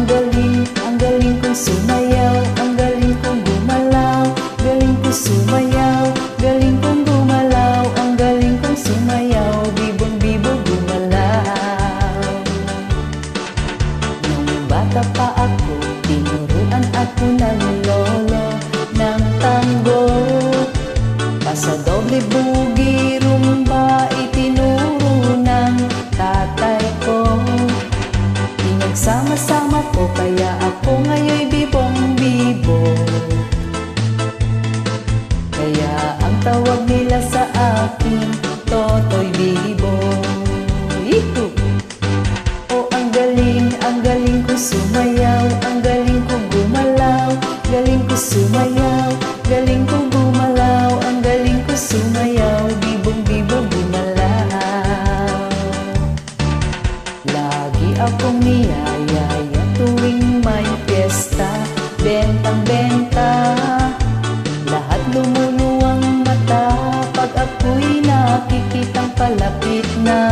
ang galing kong sumayaw, ang galing kong gumalaw, galing kong sumayaw, galing kong gumalaw, ang galing kong sumayaw, bibong-bibong gumalaw. Nung bata pa ako, tinuruan ako ng lolo ng tango, pasadoble, bugi, rumba, itinuro ng tatay ko. Pinagsama-sama ko, kaya ako ngayon'y bibong-bibo. Kaya ang tawag nila sa akin, Totoy Bibo. Ito! Oh, ang galing ko sumayaw, ang galing ko gumalaw, galing ko sumayaw, galing ko gumalaw, ang galing ko sumayaw, bibong-bibo gumalaw. Lagi akong niyayaya tuwing may piyesta, bentang-benta, lahat lumuluwang mata pag ako'y nakikitang palapit na.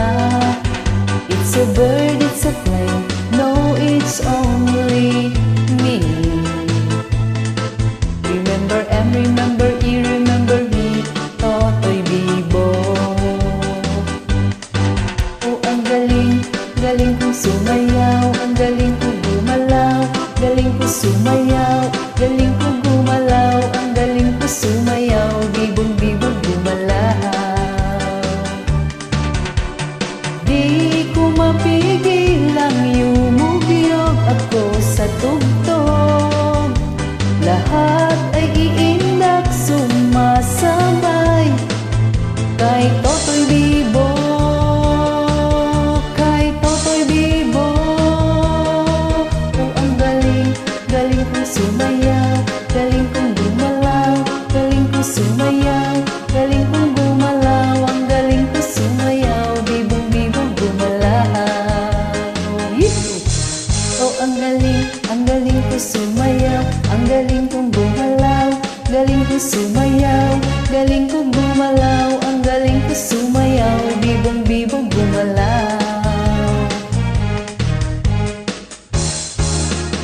It's a bird, it's a plane, no, it's only me. Remember and remember, remember me, Totoy Bibo. Oh, ang galing kong sumayaw, ang galing kong gumalaw, galing ko sumayaw, galing kong gumalaw, ang galing ko sumayaw, bibong-bibong gumalaw. Di ko mapigil ang yumugyog ako sa tugtog, lahat ay iindak sumasabay kay Totoy Bibo, kay Totoy Bibo. Oh, ang galing kong sumayaw, galing kong gumalaw, galing kong sumayaw, galing kong gumalaw, ang galing ko sumayaw, bibong-bibong gumalaw. Oh, ang galing ko sumayaw, ang galing kong gumalaw, galing ko sumayaw, galing kong gumalaw, ang galing ko sumayaw, bibong-bibong gumalaw.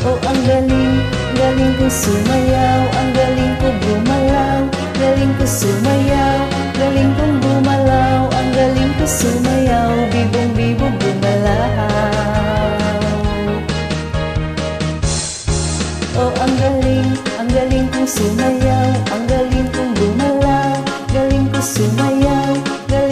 Oh, ang galing ko sumayaw, ang galing ko gumalaw, galing ko sumayaw, galing kong gumalaw, ang galing ko sumayaw, bibong-bibong gumalaw. Oh, ang galing kong sumayaw, ang galing kong gumalaw, galing ko sumayaw, galing